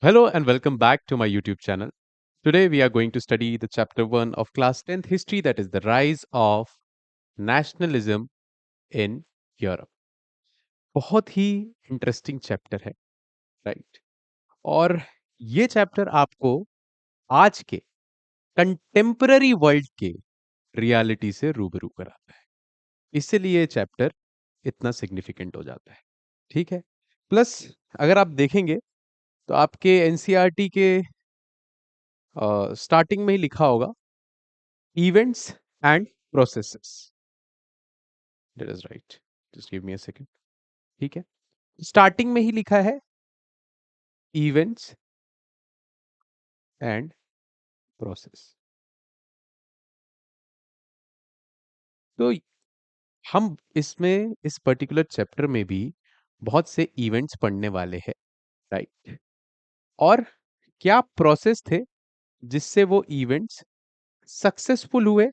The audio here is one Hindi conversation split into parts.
Hello and welcome back to my YouTube channel. Today we are going to study the chapter 1 of class 10th history, that is the rise of nationalism in Europe. बहुत ही इंटरेस्टिंग चैप्टर है, राइट? और ये चैप्टर आपको आज के कंटेम्पररी वर्ल्ड के रियलिटी से रूबरू कराता है। इसीलिए ये चैप्टर इतना सिग्निफिकेंट हो जाता है। ठीक है? प्लस अगर आप देखेंगे तो आपके एनसीईआरटी के स्टार्टिंग में ही लिखा होगा events and processes. That is right. Just give me a second. ठीक है, स्टार्टिंग में ही लिखा है इवेंट्स एंड प्रोसेस। तो हम इसमें इस पर्टिकुलर चैप्टर में भी बहुत से इवेंट्स पढ़ने वाले हैं, राइट? और क्या प्रोसेस थे जिससे वो इवेंट्स सक्सेसफुल हुए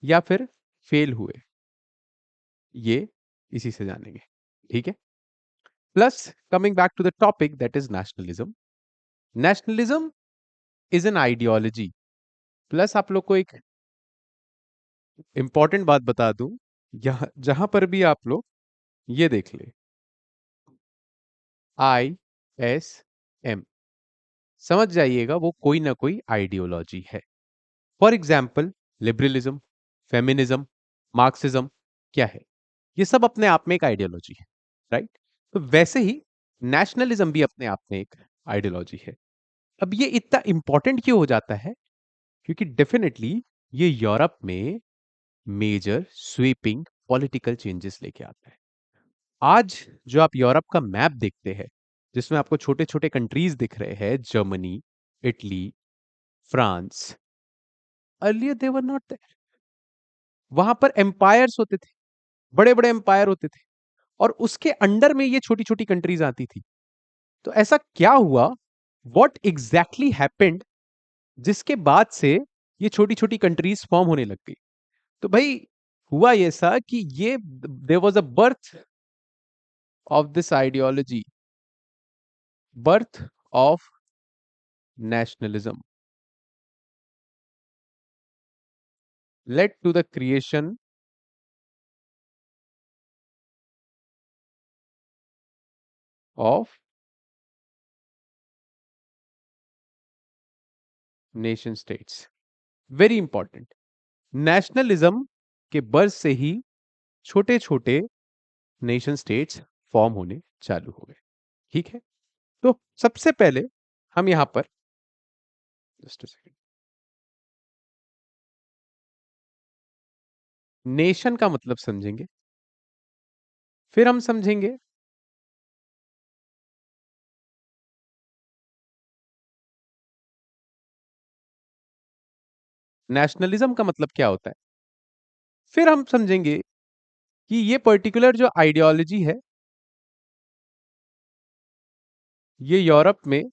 या फिर फेल हुए, ये इसी से जानेंगे। ठीक है, plus coming back to the topic that is nationalism. Nationalism is an ideology. Plus आप लोग को एक इंपॉर्टेंट बात बता दूं, यहां जहां पर भी आप लोग ये देख ले ISM, समझ जाइएगा वो कोई ना कोई आइडियोलॉजी है। For example liberalism, feminism, Marxism क्या है? ये सब अपने आप में एक आइडियोलॉजी है, राइट? तो वैसे ही नेशनलिज्म भी अपने आप में एक आइडियोलॉजी है। अब ये इतना इंपॉर्टेंट क्यों हो जाता है? क्योंकि डेफिनेटली ये यूरोप में मेजर स्वीपिंग पॉलिटिकल चेंजेस लेके आता है। आज जो आप यूरोप का मैप देखते हैं, जिसमें आपको छोटे छोटे कंट्रीज दिख रहे हैं, Germany, Italy, France, earlier they were not there. वहां पर एम्पायर्स होते थे, बड़े बड़े एम्पायर होते थे, और उसके अंडर में ये छोटी छोटी कंट्रीज आती थी। तो ऐसा क्या हुआ, वॉट एग्जैक्टली हैपेंड, जिसके बाद से ये छोटी छोटी कंट्रीज फॉर्म होने लग गई? तो भाई हुआ ये ऐसा कि ये there was a birth of this ideology, birth of nationalism, led to the creation of nation states. Very important. Nationalism के बर्थ से ही छोटे छोटे नेशन स्टेट्स फॉर्म होने चालू हो गए। ठीक है, तो सबसे पहले हम यहां पर जस्ट सेकंड, नेशन का मतलब समझेंगे, फिर हम समझेंगे नेशनलिज्म का मतलब क्या होता है, फिर हम समझेंगे कि ये पर्टिकुलर जो आइडियोलॉजी है ये यूरोप में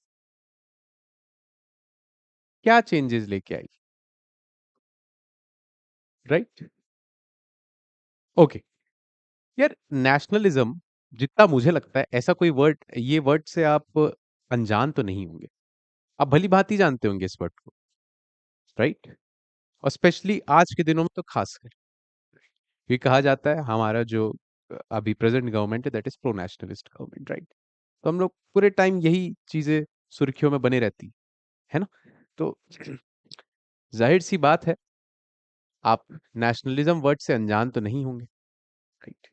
क्या चेंजेस लेके आई, राइट? ओके, यार नेशनलिज्म जितना मुझे लगता है, ऐसा कोई वर्ड, ये वर्ड से आप अनजान तो नहीं होंगे, आप भली भांति जानते होंगे इस वर्ड को, राइट? और स्पेशली आज के दिनों में तो खासकर ये कहा जाता है हमारा जो अभी प्रेजेंट गवर्नमेंट है that is pro nationalist government, right? तो हम लोग पूरे टाइम यही चीजें सुर्खियों में बने रहती है ना। तो जाहिर सी बात है आप नेशनलिज्म वर्ड से अनजान तो नहीं होंगे, राइट?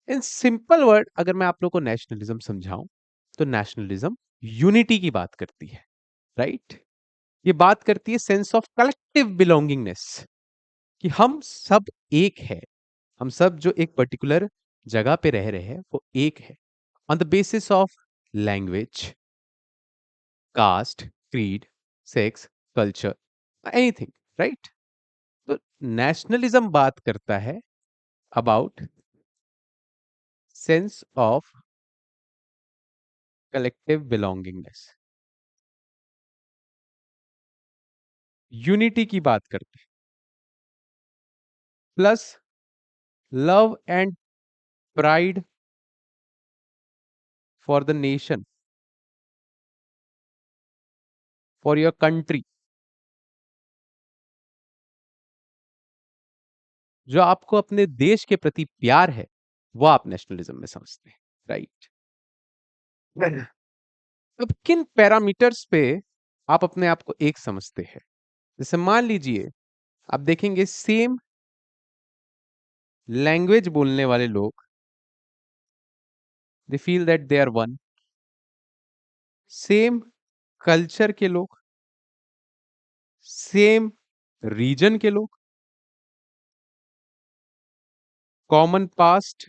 इन सिंपल वर्ड अगर मैं आप लोग को नेशनलिज्म समझाऊं, तो नेशनलिज्म यूनिटी की बात करती है, राइट? ये बात करती है सेंस ऑफ कलेक्टिव बिलोंगिंगनेस, कि हम सब एक है, हम सब जो एक पर्टिकुलर जगह पे रह रहे हैं वो एक है, on the basis of language, caste, creed, sex, culture, anything, right? तो नेशनलिज्म बात करता है about sense of collective belongingness, unity की बात करते हैं, plus love and pride for the nation, for your country, जो आपको अपने देश के प्रति प्यार है, वो आप नेशनलिज्म में समझते हैं, राइट? अब किन पैरामीटर्स पे आप अपने आप को एक समझते हैं? जैसे मान लीजिए आप देखेंगे सेम लैंग्वेज बोलने वाले लोग, they feel that they are one. Same culture के लोग, सेम रीजन के लोग, common past,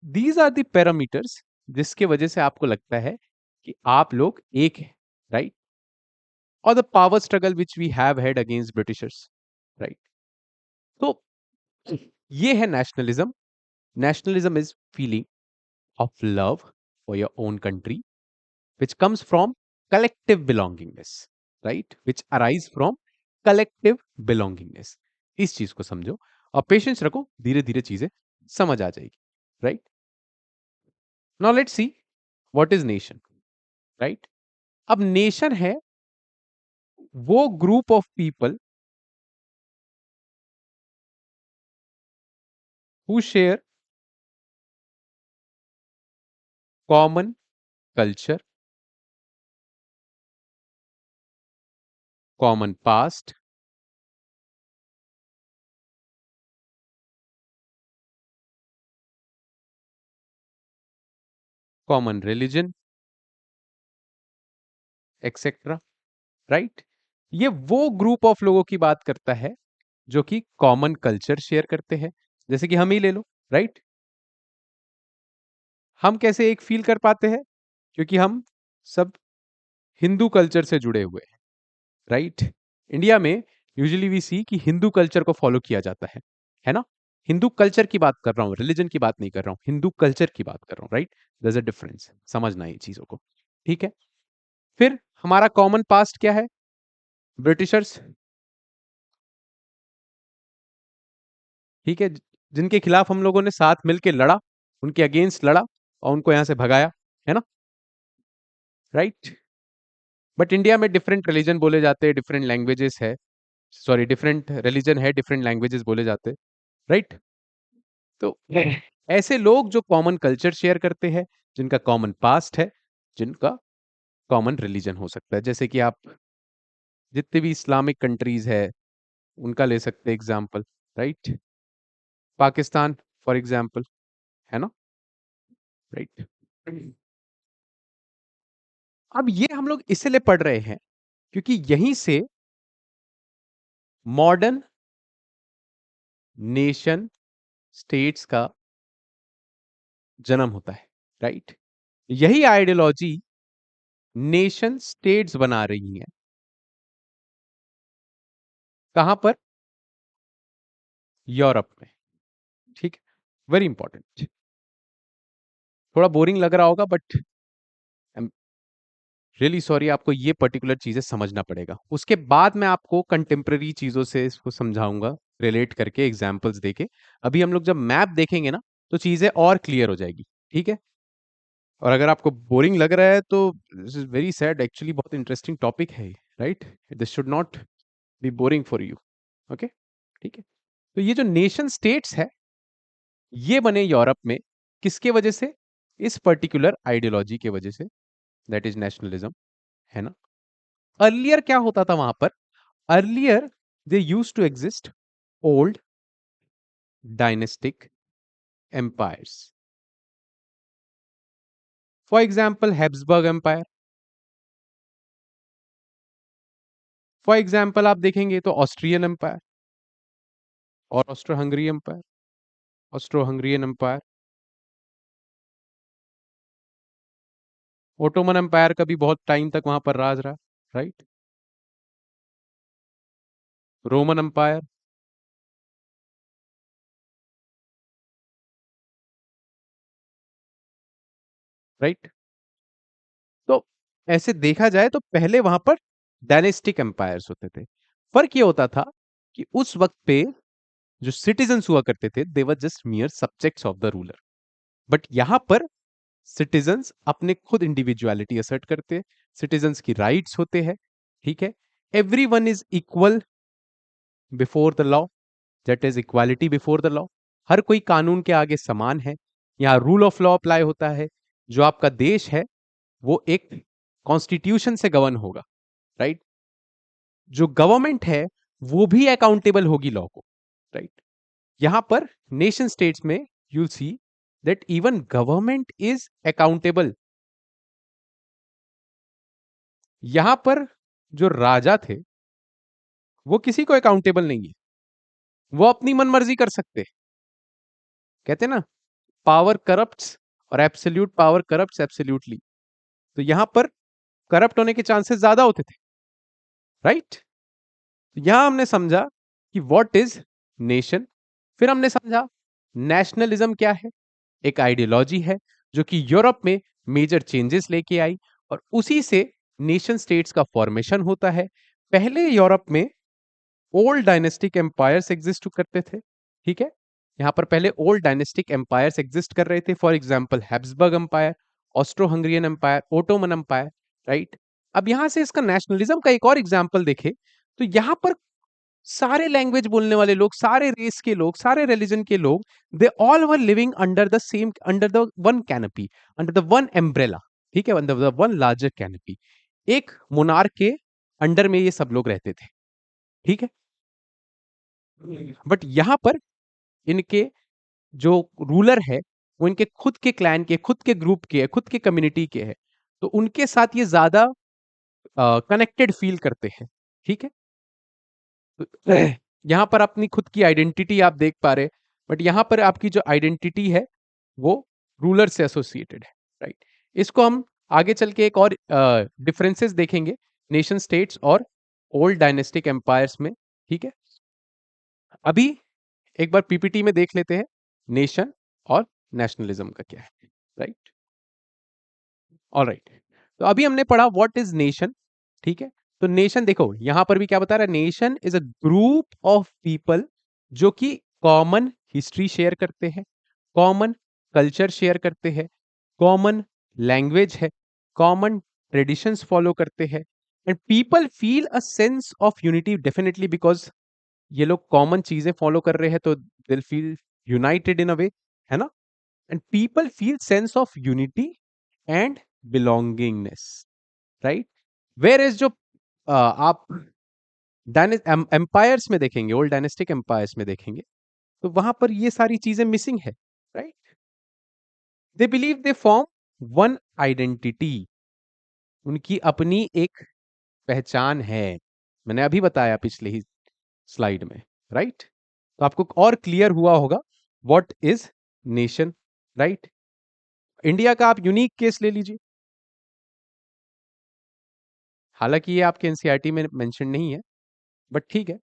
these are the parameters जिसके वजह से आपको लगता है कि आप लोग एक हैं, राइट? और the power struggle which we have had against Britishers, right? तो ये है nationalism. Nationalism is feeling of love for your own country, which comes from collective belongingness, right? Which arise from collective belongingness. इस चीज को समझो और पेशेंस रखो, धीरे धीरे चीजें समझ आ जाएगी, right? Now let's see what is nation, right? अब नेशन है वो group of people who share common culture, common past, common religion, etcetera, right? ये वो ग्रुप ऑफ लोगों की बात करता है जो कि कॉमन कल्चर शेयर करते हैं। जैसे कि हम ही ले लो, राइट? हम कैसे एक फील कर पाते हैं? क्योंकि हम सब हिंदू कल्चर से जुड़े हुए हैं, राइट? इंडिया में यूजुअली वी सी कि हिंदू कल्चर को फॉलो किया जाता है ना? हिंदू कल्चर की बात कर रहा हूं, रिलीजन की बात नहीं कर रहा हूं, हिंदू कल्चर की बात कर रहा हूं, right? There is a difference, समझना ये चीजों को, ठीक है? फिर हमारा कॉमन पास्ट क्या है? ब्रिटिशर्स, ठीक है? जिनके खिलाफ हम लोगों ने साथ मिलकर लड़ा, उनके अगेंस्ट लड़ा और उनको यहां से भगाया, है ना? राइट? बट इंडिया में डिफरेंट रिलीजन बोले जाते हैं, डिफरेंट लैंग्वेजेस है, सॉरी डिफरेंट रिलीजन है, डिफरेंट लैंग्वेजेस बोले जाते हैं, राइट? तो ऐसे लोग जो कॉमन कल्चर शेयर करते हैं, जिनका कॉमन पास्ट है, जिनका कॉमन रिलीजन हो सकता है, जैसे कि आप जितने भी इस्लामिक कंट्रीज है उनका ले सकते हैं example, right? Pakistan for example, है ना? राइट? अब ये हम लोग इसलिए पढ़ रहे हैं क्योंकि यहीं से मॉडर्न नेशन स्टेट्स का जन्म होता है, राइट? यही आइडियोलॉजी नेशन स्टेट्स बना रही है, कहां पर? यूरोप में, ठीक है? Very important. थोड़ा बोरिंग लग रहा होगा but I am really sorry, आपको ये पर्टिकुलर चीजें समझना पड़ेगा। उसके बाद मैं आपको कंटेम्प्रेरी चीजों से इसको समझाऊंगा, रिलेट करके एग्जाम्पल्स देके। अभी हम लोग जब मैप देखेंगे ना तो चीजें और क्लियर हो जाएगी, ठीक है? और अगर आपको बोरिंग लग रहा है तो this is very sad, actually बहुत इंटरेस्टिंग टॉपिक है, right? This should not be boring for you, okay? ठीक है? तो ये जो नेशन स्टेट्स है, ये बने यूरोप में किसके वजह से? इस पर्टिकुलर आइडियोलॉजी के वजह से, दैट इज नेशनलिज्म, है ना? अर्लियर क्या होता था वहां पर? Earlier they use to exist old dynastic empires, for example Habsburg empire, for example आप देखेंगे तो ऑस्ट्रियन एम्पायर और Austro Hungary empire, Austro Hungarian empire, Ottoman empire का भी बहुत टाइम तक वहां पर राज रहा, राइट? Roman empire, right? तो ऐसे देखा जाए तो पहले वहां पर डायनेस्टिक एम्पायर्स होते थे। फर्क ये होता था कि उस वक्त पे जो सिटीजन्स हुआ करते थे, they were just mere subjects of the ruler. But यहां पर सिटीजन्स अपने खुद इंडिविजुअलिटी असर्ट करते हैं, सिटीजन्स की राइट्स होते हैं, ठीक है। Everyone is equal before the law, that is equality before the law. हर कोई कानून के आगे समान है। यहाँ रूल ऑफ लॉ अप्लाई होता है। जो आपका देश है वो एक कॉन्स्टिट्यूशन से गवर्न होगा, राइट। जो गवर्नमेंट है वो भी अकाउंटेबल होगी लॉ को, राइट। यहां पर नेशन स्टेट्स में you see that even government is accountable. यहां पर जो राजा थे वो किसी को अकाउंटेबल नहीं है, वो अपनी मनमर्जी कर सकते हैं। कहते हैं ना, पावर करप्ट्स और एब्सोल्यूट पावर करप्ट्स एब्सोल्यूटली। तो यहां पर करप्ट होने के चांसेस ज्यादा होते थे, राइट। यहां हमने समझा कि व्हाट इज नेशन। फिर हमने समझा नेशनलिज्म क्या है। एक आइडियोलॉजी है जो कि यूरोप में मेजर चेंजेस लेके आई और उसी से नेशन स्टेट्स का फॉर्मेशन होता है। पहले यूरोप में ओल्ड डायनेस्टिक एम्पायर्स एग्जिस्ट करते थे, ठीक है। यहां पर पहले ओल्ड डायनेस्टिक एम्पायर्स एग्जिस्ट कर रहे थे, for example Habsburg empire, Austro Hungarian empire, Ottoman empire, right. अब यहां से इसका नेशनलिज्म का एक और एग्जांपल देखें तो यहां पर सारे लैंग्वेज बोलने वाले लोग, सारे रेस के लोग, सारे रिलीजन के लोग, they all were living under the same, under the one canopy, under the one umbrella, ठीक है, under the one larger canopy. एक मोनार्क के अंडर में ये सब लोग रहते थे, ठीक है। बट यहां पर इनके जो रूलर है वो इनके खुद के क्लैन के, खुद के ग्रुप के है, खुद के कम्युनिटी के है, तो उनके साथ ये ज्यादा कनेक्टेड फील करते हैं, ठीक है। यहां पर अपनी खुद की आइडेंटिटी आप देख पा रहे, बट यहां पर आपकी जो आइडेंटिटी है वो रूलर से एसोसिएटेड है, राइट। इसको हम आगे चल के एक और डिफरेंसेस देखेंगे नेशन स्टेट्स और ओल्ड डायनेस्टिक एम्पायर्स में, ठीक है। अभी एक बार पीपीटी में देख लेते हैं नेशन और नेशनलिज्म का क्या है, राइट। ऑलराइट, तो अभी हमने पढ़ा व्हाट इज नेशन, ठीक है। तो नेशन देखो यहां पर भी क्या बता रहा है, nation is a group of people जो कि कॉमन हिस्ट्री शेयर करते हैं, कॉमन कल्चर शेयर करते हैं, कॉमन लैंग्वेज है, कॉमन ट्रेडिशंस फॉलो करते हैं, and people feel a sense of unity definitely because ये लोग कॉमन चीजें फॉलो कर रहे हैं तो दिल फील यूनाइटेड इन अ वे, है ना। And people feel sense of unity and belongingness, right. Where is जो आप एम्पायर्स में देखेंगे, ओल्ड डायनेस्टिक एम्पायर्स में देखेंगे तो वहां पर ये सारी चीजें मिसिंग है, right. They believe they form one identity, उनकी अपनी एक पहचान है। मैंने अभी बताया पिछले ही स्लाइड में, राइट। तो आपको और क्लियर हुआ होगा what is nation, right. India का आप यूनिक केस ले लीजिए, हालांकि ये आपके एनसीईआरटी में मेंशन नहीं है, बट ठीक है,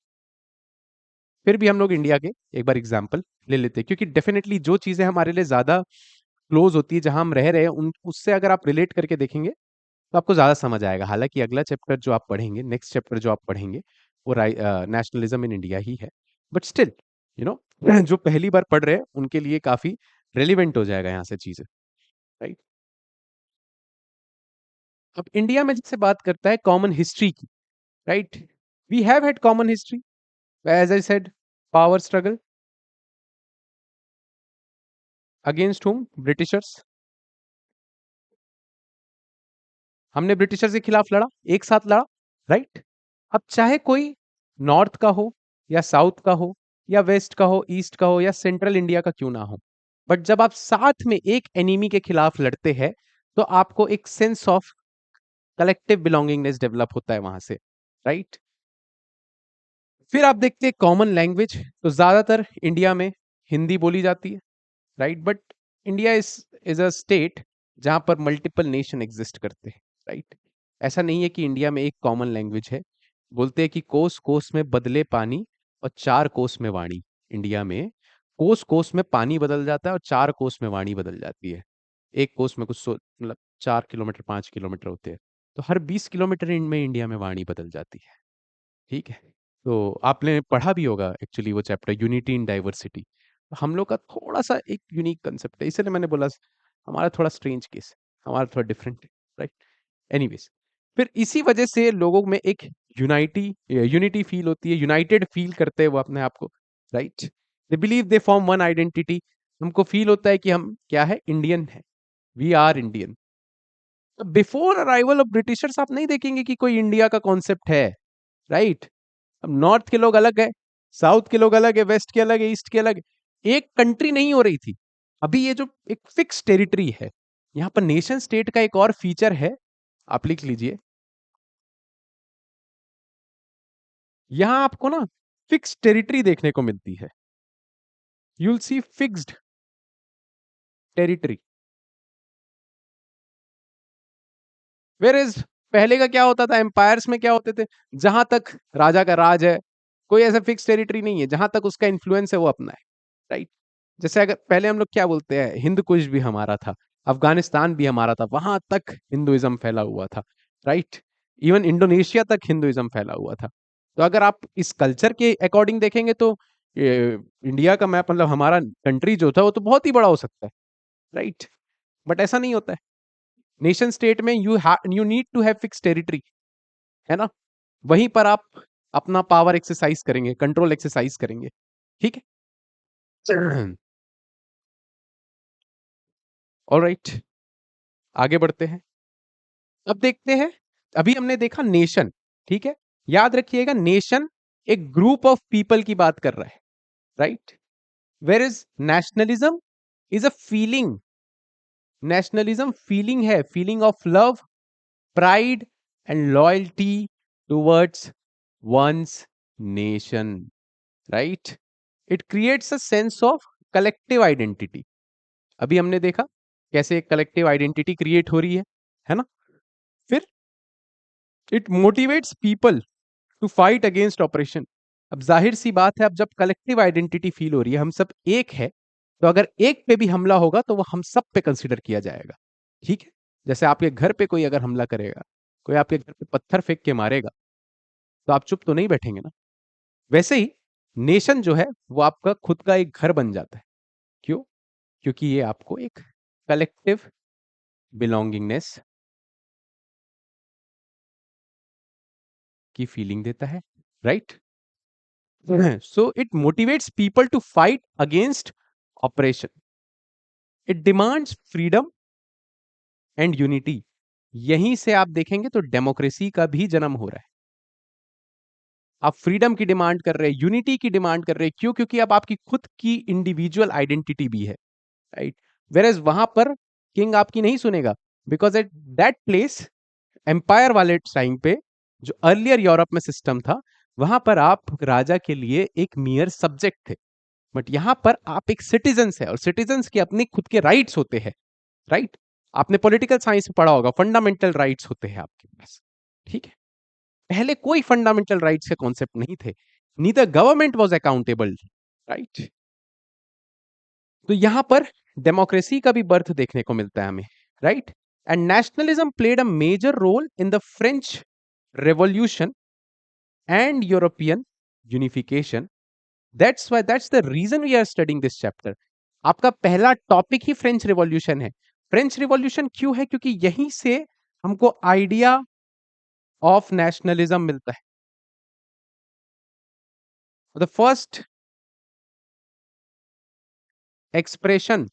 फिर भी हम लोग इंडिया के एक बार एग्जाम्पल ले लेते हैं क्योंकि डेफिनेटली जो चीजें हमारे लिए ज्यादा क्लोज होती है, जहां हम रह रहे हैं उन उससे अगर आप रिलेट करके देखेंगे तो आपको ज्यादा समझ आएगा। हालांकि अगला चैप्टर जो आप पढ़ेंगे, नेक्स्ट चैप्टर जो आप पढ़ेंगे वो नेशनलिज्म इन इंडिया ही है, बट स्टिल यू नो जो पहली बार पढ़ रहे हैं उनके लिए काफी रेलिवेंट हो जाएगा यहाँ से चीजें, राइट। अब इंडिया में जैसे बात करता है कॉमन हिस्ट्री की, right, we have had common history, as I said, power struggle against whom, Britishers. हमने ब्रिटिशर्स के खिलाफ लड़ा, एक साथ लड़ा, राइट। अब चाहे कोई नॉर्थ का हो या साउथ का हो या वेस्ट का हो, ईस्ट का हो या सेंट्रल इंडिया का क्यों ना हो, बट जब आप साथ में एक एनिमी के खिलाफ लड़ते हैं तो आपको एक sense of collective belongingness develop होता है वहां से, राइट। फिर आप देखते हैं कॉमन लैंग्वेज, तो ज्यादातर इंडिया में हिंदी बोली जाती है, right. But India is a state जहां पर मल्टीपल नेशन एग्जिस्ट करते हैं, राइट। ऐसा नहीं है कि इंडिया में एक कॉमन लैंग्वेज है। बोलते हैं कि कोस कोस में बदले पानी और चार कोस में वाणी। इंडिया में कोस कोस में पानी बदल जाता है और चार कोस में वाणी बदल जाती है। एक कोस में कुछ मतलब 4 किलोमीटर 5 किलोमीटर होते हैं, तो हर 20 किलोमीटर में इंडिया में वाणी बदल जाती है, ठीक है। तो आपने पढ़ा भी होगा एक्चुअली वो चैप्टर यूनिटी इन डाइवर्सिटी। हम लोग का थोड़ा सा एक यूनिक कंसेप्ट है, इसलिए मैंने बोला हमारा थोड़ा स्ट्रेंज केस है, हमारा थोड़ा डिफरेंट है, राइट? एनीवेज, फिर इसी वजह से लोगों में एक यूनिटी फील होती है, यूनाइटेड फील करते हैं वो अपने आप को, right? They believe they form one identity. हमको फील होता है कि हम क्या है, इंडियन है, we are Indian. Before arrival of Britishers आप नहीं देखेंगे कि कोई इंडिया का कॉन्सेप्ट है, राइट? अब नॉर्थ के लोग अलग है, साउथ के लोग अलग है, वेस्ट के अलग है, ईस्ट के अलग है, एक कंट्री नहीं हो रही थी। अभी ये जो एक फिक्स टेरिटरी है, यहाँ पर नेशन स्टेट का एक और फीचर है, आप लिख लीजिए। यहां आपको ना फिक्स टेरिटरी देखने को मिलती है, you will see fixed territory. Where is पहले का क्या होता था, एम्पायर्स में क्या होते थे, जहां तक राजा का राज है, कोई ऐसा फिक्स टेरिटरी नहीं है, जहां तक उसका इन्फ्लुएंस है वो अपना है, राइट? जैसे अगर पहले हम लोग क्या बोलते हैं, हिंद कुश भी हमारा था, अफगानिस्तान भी हमारा था, वहां तक हिंदुइज्म फैला हुआ था, राइट? इवन इंडोनेशिया तक हिंदुइज्म फैला हुआ था। तो अगर आप इस कल्चर के अकॉर्डिंग देखेंगे तो इंडिया का मैप, मतलब हमारा कंट्री जो था वो तो बहुत ही बड़ा हो सकता है, राइट? बट ऐसा नहीं होता है। नेशन स्टेट में you need to have fix territory, है ना? वहीं पर आप अपना पावर एक्सरसाइज करेंगे, कंट्रोल एक्सरसाइज करेंगे, ठीक है? ऑलराइट, आगे बढ़ते हैं। अब देखते हैं, अभी हमने देखा नेशन, ठीक है? याद रखिएगा, नेशन एक ग्रुप ऑफ पीपल की बात कर रहा है, right? Where is nationalism is a feeling. Nationalism feeling है, feeling of love, pride and loyalty towards one's nation, right? It creates a sense of collective identity. अभी हमने देखा कैसे एक कलेक्टिव आइडेंटिटी क्रिएट हो रही है ना? फिर it motivates people to fight against operation. अब जाहिर सी बात है, अब जब कलेक्टिव आइडेंटिटी फील हो रही है, हम सब एक है, तो अगर एक पे भी हमला होगा तो वो हम सब पे कंसिडर किया जाएगा, ठीक है? जैसे आपके घर पे कोई अगर हमला करेगा, कोई आपके घर पे पत्थर फेंक के मारेगा, तो आप चुप तो नहीं बैठेंगे ना? वैसे ही नेशन जो है वो आपका खुद का एक घर बन जाता है। क्यों? क्योंकि ये आपको एक कलेक्टिव बिलोंगिंगनेस की फीलिंग देता है, right? So it motivates people to fight against oppression. It demands freedom and unity. यहीं से आप देखेंगे तो डेमोक्रेसी का भी जन्म हो रहा है। आप फ्रीडम की डिमांड कर रहे हैं, यूनिटी की डिमांड कर रहे हैं, क्यों? क्योंकि अब आपकी खुद की इंडिविजुअल आइडेंटिटी भी है, राइट? वेयर एज वहां पर किंग आपकी नहीं सुनेगा, because at that place, empire वाले टाइम पे, जो अर्लियर यूरोप में सिस्टम था, वहां पर आप राजा के लिए एक मियर सब्जेक्ट थे। बट यहां पर आप एक सिटीजन्स है, और सिटीजन्स के अपने खुद के राइट्स होते हैं, राइट? आपने पॉलिटिकल साइंस में पढ़ा होगा, फंडामेंटल राइट्स होते हैं आपके पास, ठीक है? पहले कोई फंडामेंटल राइट्स के कॉन्सेप्ट नहीं थे, neither government was accountable, right? तो यहां पर डेमोक्रेसी का भी बर्थ देखने को मिलता है हमें, right? And nationalism played a major role in the French revolution and European unification. That's the reason we are studying this chapter. आपका पहला टॉपिक ही फ्रेंच रिवॉल्यूशन है। फ्रेंच रिवॉल्यूशन क्यों है? क्योंकि यहीं से हमको आइडिया ऑफ नेशनलिज्म मिलता है। The first expression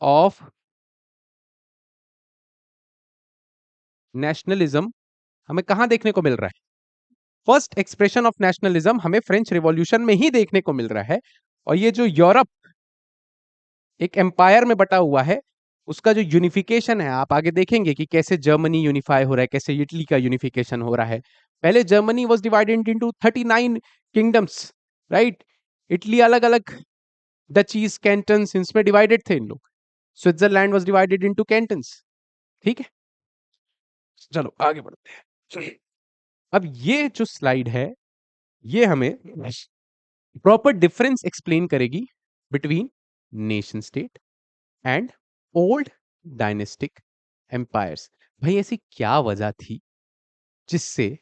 of nationalism हमें कहां देखने को मिल रहा है? फर्स्ट एक्सप्रेशन ऑफ नेशनलिज्म हमें फ्रेंच रिवॉल्यूशन में ही देखने को मिल रहा है। और ये जो यूरोप एक एम्पायर में बटा हुआ है, उसका जो यूनिफिकेशन है, आप आगे देखेंगे कि कैसे जर्मनी यूनिफाई हो रहा है, कैसे इटली का यूनिफिकेशन हो रहा है। पहले Germany was divided into 39 kingdoms, right? Italy अलग अलग डचीज, कैंटन्स, इसमें डिवाइडेड थे इन लोग। Switzerland was divided into cantons, ठीक है? चलो आगे बढ़ते हैं। चलिए, अब ये जो स्लाइड है, ये हमें प्रॉपर डिफरेंस एक्सप्लेन करेगी between nation state and old dynastic empires. भाई ऐसी क्या वजह थी जिससे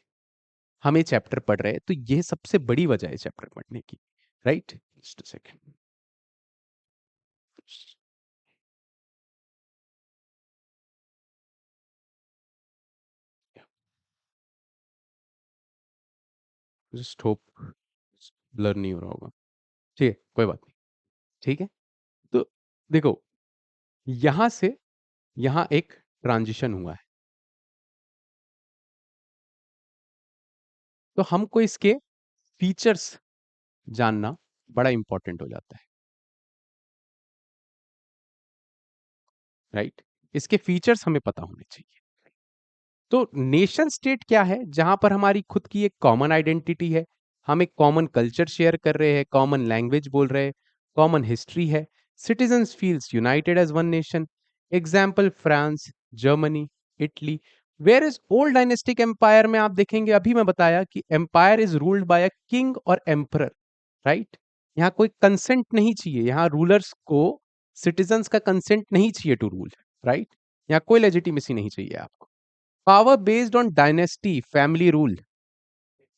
हम ये चैप्टर पढ़ रहे हैं? तो ये सबसे बड़ी वजह है चैप्टर पढ़ने की, right? Just a second. Just hope blur नहीं हो रहा होगा। ठीक है, कोई बात नहीं। ठीक है, तो देखो, यहां से यहां एक ट्रांजिशन हुआ है, तो हमको इसके फीचर्स जानना बड़ा इंपॉर्टेंट हो जाता है, राइट? इसके फीचर्स हमें पता होने चाहिए। तो नेशन स्टेट क्या है? जहां पर हमारी खुद की एक कॉमन आइडेंटिटी है, हम एक कॉमन कल्चर शेयर कर रहे हैं, कॉमन लैंग्वेज बोल रहे हैं, कॉमन हिस्ट्री है, citizens feels united as one nation. Example France, Germany, Italy. Where is old dynastic empire में आप देखेंगे, अभी मैं बताया कि empire is ruled by a king और एम्परर, राइट? यहाँ कोई कंसेंट नहीं चाहिए, यहाँ रूलर्स को सिटीजन्स का कंसेंट नहीं चाहिए टू रूल, राइट? यहाँ कोई लेजिटिमेसी नहीं चाहिए आपको। Power based on dynasty, family rule,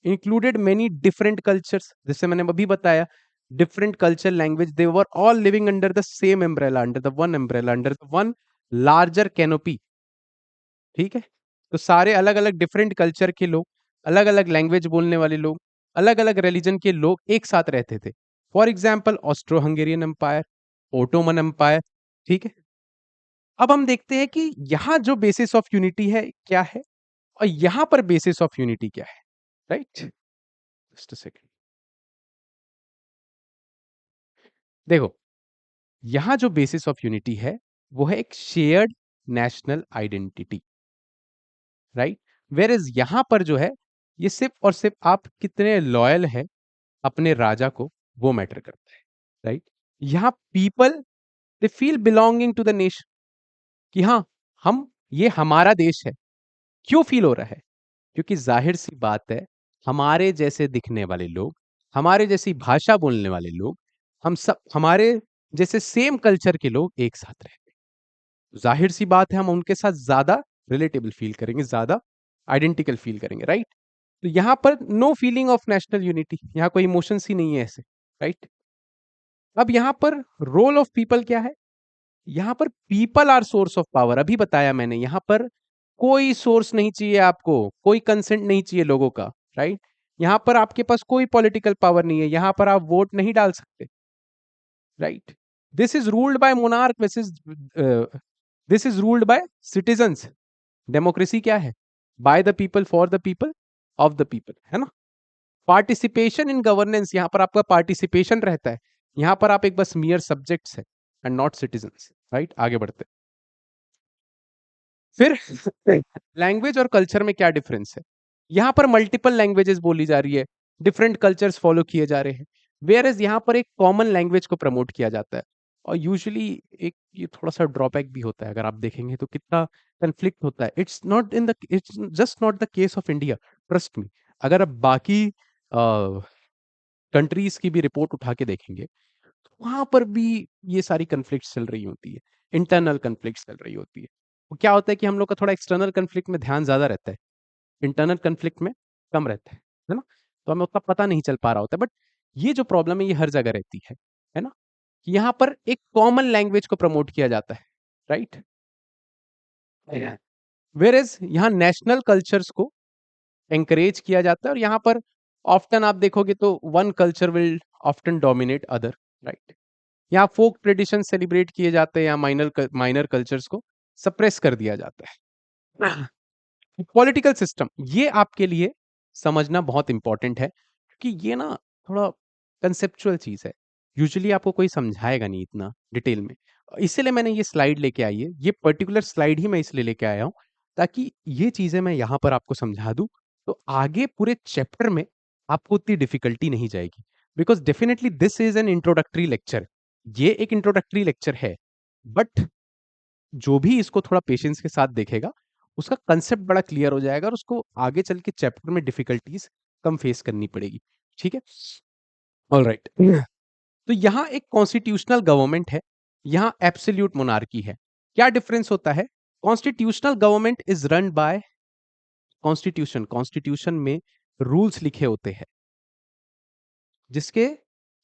included many different cultures. जैसे मैंने अभी बताया, different culture, language, they were all living under the same umbrella, under the one umbrella, under the one larger canopy. ठीक है, तो सारे अलग अलग डिफरेंट कल्चर के लोग, अलग अलग लैंग्वेज बोलने वाले लोग, अलग अलग रिलीजन के लोग एक साथ रहते थे। For example Austro Hungarian empire, Ottoman empire. ठीक है, अब हम देखते हैं कि यहाँ जो बेसिस ऑफ यूनिटी है क्या है, और यहां पर बेसिस ऑफ यूनिटी क्या है, राइट? Just a second. देखो, यहां जो बेसिस ऑफ यूनिटी है वो है एक shared national identity, right? Where is यहां पर जो है, ये सिर्फ और सिर्फ आप कितने लॉयल है अपने राजा को, वो मैटर करता है, राइट? यहां people, they feel belonging to the nation, कि हाँ, हम, ये हमारा देश है। क्यों फील हो रहा है? क्योंकि जाहिर सी बात है, हमारे जैसे दिखने वाले लोग, हमारे जैसी भाषा बोलने वाले लोग, हम सब हमारे जैसे सेम कल्चर के लोग एक साथ रहते हैं। जाहिर सी बात है, हम उनके साथ ज्यादा रिलेटेबल फील करेंगे, ज्यादा आइडेंटिकल फील करेंगे, राइट? तो यहां पर no feeling of national unity, यहां कोई इमोशंस ही नहीं है ऐसे, राइट? अब यहां पर रोल ऑफ पीपल क्या है? यहां पर people are source of power, अभी बताया मैंने, यहां पर कोई सोर्स नहीं चाहिए आपको, कोई कंसेंट नहीं चाहिए लोगों का, राइट? यहां पर आपके पास कोई पॉलिटिकल पावर नहीं है, यहां पर आप वोट नहीं डाल सकते, right? This is ruled bye monarch, this is ruled bye citizens. Democracy क्या है? By the people, for the people, of the people, है ना? पार्टिसिपेशन इन गवर्नेंस, यहां पर आपका पार्टिसिपेशन रहता है, यहां पर आप एक बस मियर सब्जेक्ट्स है एंड नॉट सिटीजन्स, राइट? आगे बढ़ते फिर लैंग्वेज और कल्चर में क्या डिफरेंस है? यहां पर मल्टीपल लैंग्वेजेस बोली जा रही है, डिफरेंट कल्चर्स फॉलो किए जा रहे हैं, वेयर एज यहां पर एक कॉमन लैंग्वेज को प्रमोट किया जाता है। और यूजुअली एक ये थोड़ा सा ड्रॉबैक भी होता है, अगर आप देखेंगे तो कितना कंफ्लिक्ट होता है। It's just not the case of India, trust me. अगर आप बाकी कंट्रीज की भी रिपोर्ट उठा के देखेंगे, तो वहां पर भी ये सारी कन्फ्लिक्ट चल रही होती है, इंटरनल कन्फ्लिक्ट चल रही होती है। वो क्या होता है कि हम लोग का थोड़ा एक्सटर्नल कन्फ्लिक्ट में ध्यान ज्यादा रहता है, इंटरनल कन्फ्लिक्ट में कम रहता है ना? तो हमें उतना पता नहीं चल पा रहा होता है, बट ये जो प्रॉब्लम है ये हर जगह रहती है ना? कि यहाँ पर एक कॉमन लैंग्वेज को प्रमोट किया जाता है, राइट? वेयर एज यहाँ नेशनल कल्चर्स को एंकरेज किया जाता है, और यहाँ पर ऑफ्टन आप देखोगे तो one culture will often dominate other, right? यहाँ फोक ट्रेडिशन सेलिब्रेट किए जाते हैं, या माइनर माइनर कल्चर्स को सप्रेस कर दिया जाता है। पॉलिटिकल सिस्टम, ये आपके लिए समझना बहुत इंपॉर्टेंट है, क्योंकि ये ना थोड़ा कंसेप्चुअल चीज है, यूजुअली आपको कोई समझाएगा नहीं इतना डिटेल में। इसीलिए मैंने ये स्लाइड लेके आई है, ये पर्टिकुलर स्लाइड ही मैं इसलिए लेके आया हूँ, ताकि ये चीजें मैं यहाँ पर आपको समझा दूं, तो आगे पूरे चैप्टर में आपको उतनी डिफिकल्टी नहीं जाएगी। Because definitely this is an introductory lecture, ये एक इंट्रोडक्टरी लेक्चर है, बट जो भी इसको थोड़ा पेशेंस के साथ देखेगा, उसका कंसेप्ट बड़ा क्लियर हो जाएगा, और उसको आगे चल के चैप्टर में डिफिकल्टीज कम फेस करनी पड़ेगी। ठीक है, ऑल राइट। तो यहाँ एक कॉन्स्टिट्यूशनल गवर्नमेंट है, यहाँ एब्सोल्यूट मोनार्की है। क्या डिफरेंस होता है? Constitutional government is run by constitution, constitution में रूल्स लिखे होते हैं, जिसके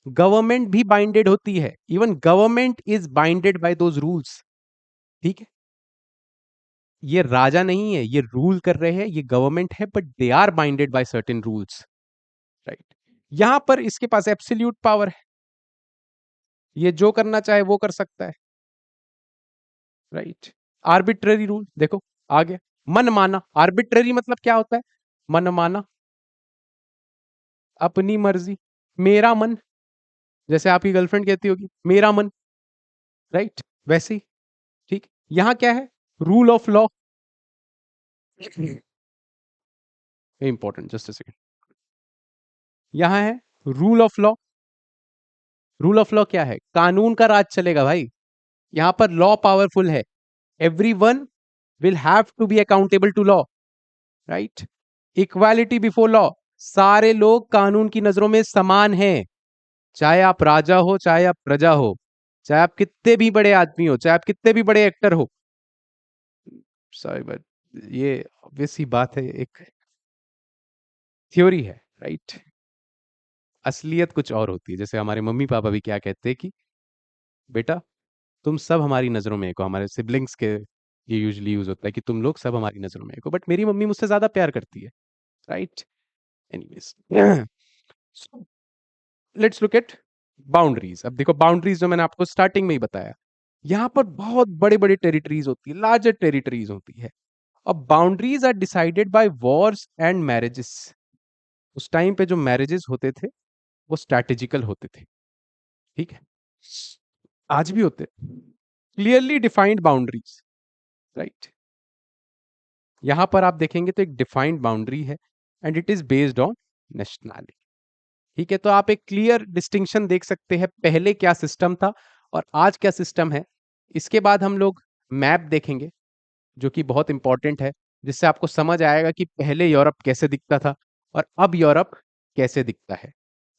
गवर्नमेंट भी बाइंडेड होती है, even government is binded by those rules. ठीक है, ये राजा नहीं है, ये रूल कर रहे हैं, ये गवर्नमेंट है, but they are binded by certain rules, right. यहां पर इसके पास एब्सोल्यूट पावर है, ये जो करना चाहे वो कर सकता है, राइट। आर्बिट्ररी रूल देखो आ गया, मन माना। आर्बिट्ररी मतलब क्या होता है? मन माना, अपनी मर्जी, मेरा मन। जैसे आपकी गर्लफ्रेंड कहती होगी मेरा मन, राइट, वैसे ही। ठीक, यहां क्या है? Rule of law. Important, just a second. यहां है rule of law. Rule of law क्या है? कानून का राज चलेगा भाई। यहां पर लॉ पावरफुल है, everyone will have to be accountable to law, right. Equality before law, सारे लोग कानून की नजरों में समान हैं, चाहे आप राजा हो, चाहे आप प्रजा हो, चाहे आप कितने भी बड़े आदमी हो, चाहे आप कितने भी बड़े एक्टर हो। सॉरी बट ये ऑब्वियस ही बात है, एक थ्योरी है, राइट। असलियत कुछ और होती है। जैसे हमारे मम्मी पापा भी क्या कहते हैं कि बेटा तुम सब हमारी नजरों में एक हो। हमारे सिबलिंग्स के ये यूजुअली यूज होता है कि तुम लोग सब हमारी नजरों में एक हो, बट मेरी मम्मी मुझसे ज्यादा प्यार करती है, right. Anyways, let's look at boundaries. अब देखो बाउंड्रीज जो मैंने आपको स्टार्टिंग में ही बताया, यहां पर बहुत बड़े बड़े टेरिटरीज होती है, लार्जर टेरिटरीज होती है। अब boundaries are decided by wars and marriages. उस टाइम पे जो मैरिजेस होते थे वो स्ट्रैटेजिकल होते थे, ठीक है, आज भी होते। Clearly defined boundaries, right. यहां पर आप देखेंगे तो एक डिफाइंड बाउंड्री है and it is based on nationality. ठीक है, तो आप एक क्लियर डिस्टिंक्शन देख सकते हैं, पहले क्या सिस्टम था और आज क्या सिस्टम है। इसके बाद हम लोग मैप देखेंगे जो कि बहुत इंपॉर्टेंट है, जिससे आपको समझ आएगा कि पहले यूरोप कैसे दिखता था और अब यूरोप कैसे दिखता है,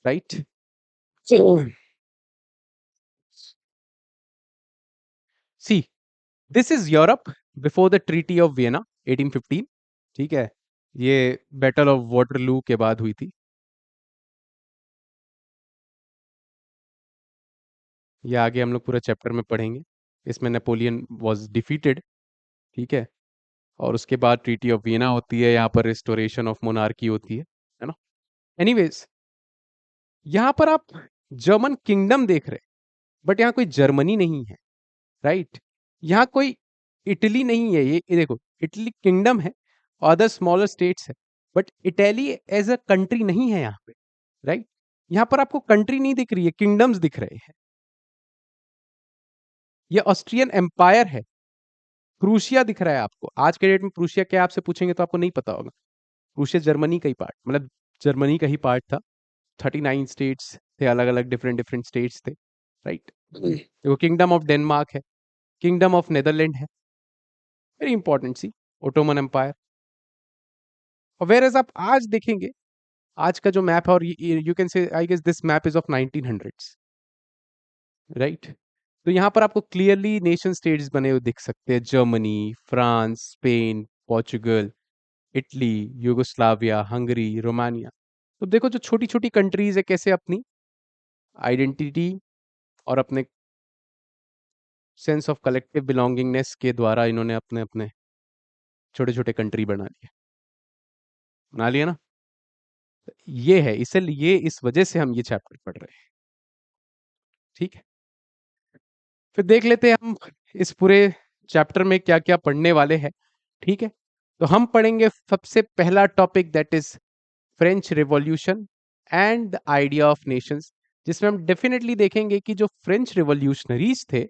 right. See, this is Europe before the treaty of Vienna 1815। ठीक है, ये बैटल ऑफ वाटरलू के बाद हुई थी। ये आगे हम लोग पूरा चैप्टर में पढ़ेंगे। इसमें नेपोलियन वाज डिफीटेड, ठीक है, और उसके बाद ट्रीटी ऑफ वियना होती है, यहाँ पर रिस्टोरेशन ऑफ मोनार्की होती है ना। एनीवेज, यहाँ पर आप जर्मन किंगडम देख रहे हैं, बट यहाँ कोई जर्मनी नहीं है, राइट। यहाँ कोई इटली नहीं है, ये देखो इटली किंगडम है, अदर स्मॉलर स्टेट्स है, but Italy as a country नहीं है यहाँ पे, राइट। यहाँ पर आपको कंट्री नहीं दिख रही है, किंगडम्स दिख रहे हैं। ये ऑस्ट्रियन एम्पायर है। प्रूशिया दिख रहा है आपको। आज के डेट में प्रूशिया क्या आपसे पूछेंगे तो आपको नहीं पता होगा। प्रूशिया जर्मनी का ही पार्ट, मतलब जर्मनी का ही पार्ट था। 39 स्टेट्स थे, अलग अलग डिफरेंट डिफरेंट स्टेट्स थे, राइट। देखो किंगडम ऑफ डेनमार्क है, किंगडम ऑफ नेदरलैंड है, वेरी इंपॉर्टेंट सी, ओटोमन एम्पायर। और वेर एज आप आज देखेंगे, आज का जो मैप है, और you can say I guess this map is of 1900s, right. तो यहाँ पर आपको क्लियरली नेशन स्टेट्स बने हुए दिख सकते हैं, Germany, France, Spain, Portugal, Italy, Yugoslavia, Hungary, Romania. तो देखो जो छोटी छोटी कंट्रीज है कैसे अपनी आइडेंटिटी और अपने सेंस ऑफ कलेक्टिव बिलोंगिंगनेस के द्वारा इन्होंने अपने अपने छोटे छोटे कंट्री बना लिया ना। ये है, इसलिए इस वजह से हम ये चैप्टर पढ़ रहे हैं, ठीक है। फिर देख लेते हैं हम इस पूरे चैप्टर में क्या क्या पढ़ने वाले हैं, ठीक है। तो हम पढ़ेंगे सबसे पहला topic, that is French revolution and the idea of Nations, जिसमें हम डेफिनेटली देखेंगे कि जो फ्रेंच रिवॉल्यूशनरीज थे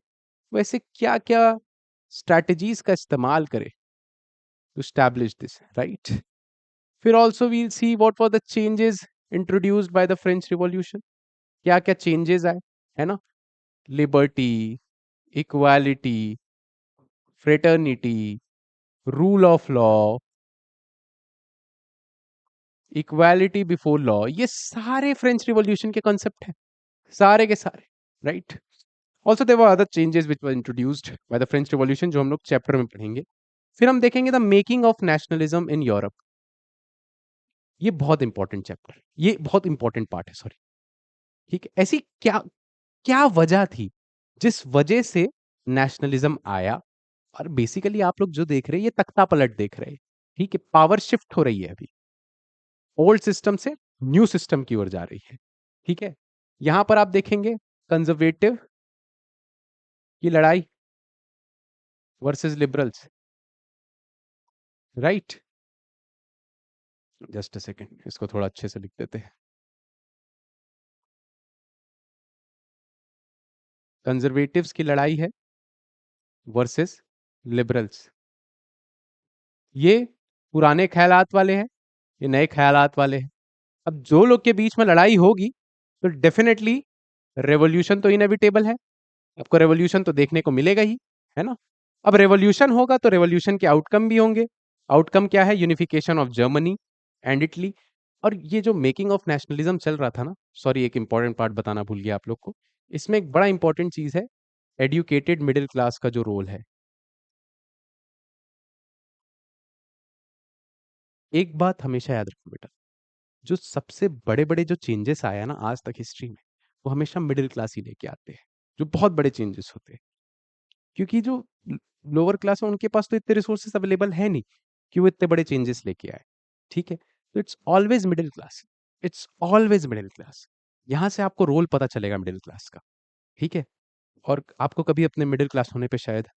वैसे क्या क्या स्ट्रैटेजीज का इस्तेमाल करे टू स्टैब्लिश दिस, राइट। फिर also we'll see what were the changes introduced by the French revolution, क्या क्या चेंजेस आए, है ना। Liberty, equality, fraternity, rule of law, equality before law, ये सारे फ्रेंच रिवॉल्यूशन के कॉन्सेप्ट हैं, सारे के सारे, right. Also there were other changes which were introduced by the French revolution, जो हम लोग चैप्टर में पढ़ेंगे। फिर हम देखेंगे the making of nationalism in Europe. ये बहुत इंपॉर्टेंट चैप्टर, ये बहुत इंपॉर्टेंट पार्ट है, सॉरी। ठीक है? ऐसी क्या क्या वजह थी जिस वजह से नेशनलिज्म आया? और बेसिकली आप लोग जो देख रहे हैं ये तख्ता पलट देख रहे हैं। ठीक है? पावर शिफ्ट हो रही है अभी। ओल्ड सिस्टम से न्यू सिस्टम की ओर जा रही है। ठीक है? यहां पर आप देखेंगे कंजर्वेटिव की लड़ाई versus liberals, right? Just a second, इसको थोड़ा अच्छे से लिख देते हैं। कंजर्वेटिव्स की लड़ाई है वर्सेस लिबरल्स। ये पुराने ख्यालात वाले हैं, ये नए ख्यालात वाले हैं। अब जो लोग के बीच में लड़ाई होगी तो डेफिनेटली रेवोल्यूशन तो इनएविटेबल है। आपको रेवोल्यूशन तो देखने को मिलेगा ही, है ना? अब रेवोल्यूशन होगा तो रेवोल्यूशन के आउटकम भी होंगे। आउटकम क्या है? Unification of Germany and Italy. और ये जो मेकिंग ऑफ नेशनलिज्म चल रहा था ना, सॉरी एक इंपॉर्टेंट पार्ट बताना भूल गया आप लोग को। इसमें एक बड़ा इंपॉर्टेंट चीज है, एडुकेटेड मिडिल क्लास का जो रोल है। एक बात हमेशा याद रखो बेटा, जो सबसे बड़े-बड़े जो चेंजेस आया ना आज तक हिस्ट्री में, वो हमेशा मिडिल क्लास ही लेके आते हैं। जो बहुत बड़े चेंजेस होते हैं। क्योंकि जो लोअर क्लास है उनके पास तो इतने रिसोर्सेस अवेलेबल है नहीं कि वो इतने बड़े चेंजेस लेके आए। ठीक है? तो it's always middle class, it's always middle class. यहाँ से आपको रोल पता चलेगा मिडिल क्लास का। ठीक है? और आपको कभी अपने मिडिल क्लास होने पे शायद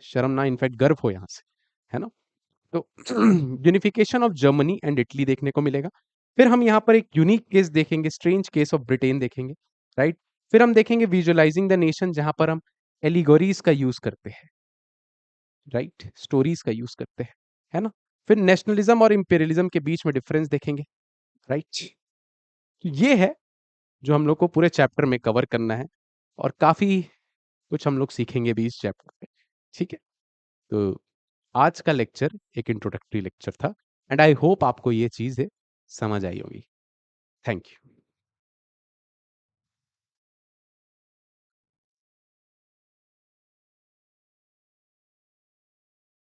शर्म ना, इनफैक्ट गर्व हो यहाँ से, है ना? तो unification of Germany and Italy देखने को मिलेगा। फिर हम यहाँ पर एक यूनिक केस देखेंगे, स्ट्रेंज केस ऑफ ब्रिटेन देखेंगे, राइट? फिर हम देखेंगे विजुअलाइजिंग द नेशन, जहाँ पर हम एलिगोरीज का यूज करते हैं, राइट? स्टोरीज का यूज करते हैं, है ना? फिर नेशनलिज्म और इंपीरियलिज्म के बीच में डिफरेंस देखेंगे, राइट? ये है जो हम लोग को पूरे चैप्टर में कवर करना है, और काफी कुछ हम लोग सीखेंगे भी इस चैप्टर में। ठीक है? तो आज का लेक्चर एक इंट्रोडक्टरी लेक्चर था, एंड आई होप आपको ये चीजें समझ आई होगी। Thank you.